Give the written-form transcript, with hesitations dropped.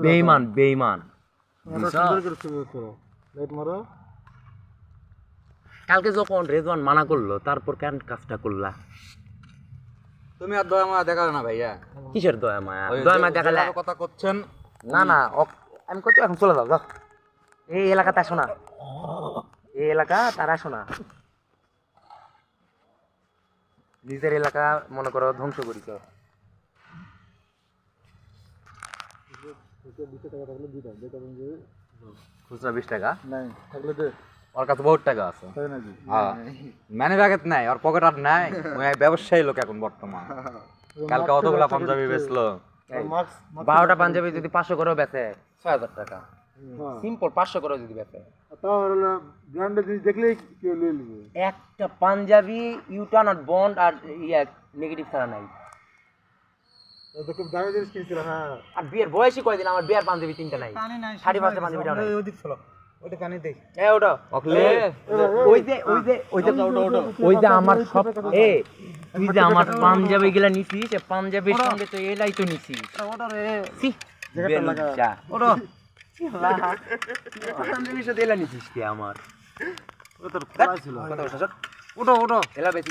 বেঈমান বেঈমান কালকে যখন রেজওয়ান মানা করলো তারপর কেন কাজটা করলা? তুমি আর দয়া মায়া দেখালে না ভাইয়া। কিসের দয়া মায়া? দয়া মায়া দেখালে কথা করছেন না না আমি কত এখন চলে যাও, যাও। এই এলাকাতে আসো না, এই এলাকা তার আসো না। নিজের এলাকা মনে করো ধ্বংস করিস। খুচরা 20 টাকা ওর কাছে বহুত টাকা আছে। মানে ব্যাগেত নাই আর পকেট আর নাই। ওই ব্যবসায়ী লোক এখন বর্তমান। কালকে অতগুলা পাঞ্জাবি বেচলো। 12টা পাঞ্জাবি যদি 500 করেও বেচে 6000 টাকা। সিম্পল 500 করে যদি বেচে একটা পাঞ্জাবি ইউটার্ন আর বন্ড আর নেগেটিভ ছাড়া নাই। আর বিয়ের বয়সই কয়দিন, আমার বিয়ের পাঞ্জাবি 3টা নাই, 5.5 পাঞ্জাবিটা নাই। ওই যে আমার সব তুই যে আমার পাঞ্জাবি গুলা নিছিস, পাঞ্জাবির সঙ্গে তো এলাই তো নিছিস। পাঞ্জাবির সাথে এলা নিছিস কি আমার? ওটো এলা বেশি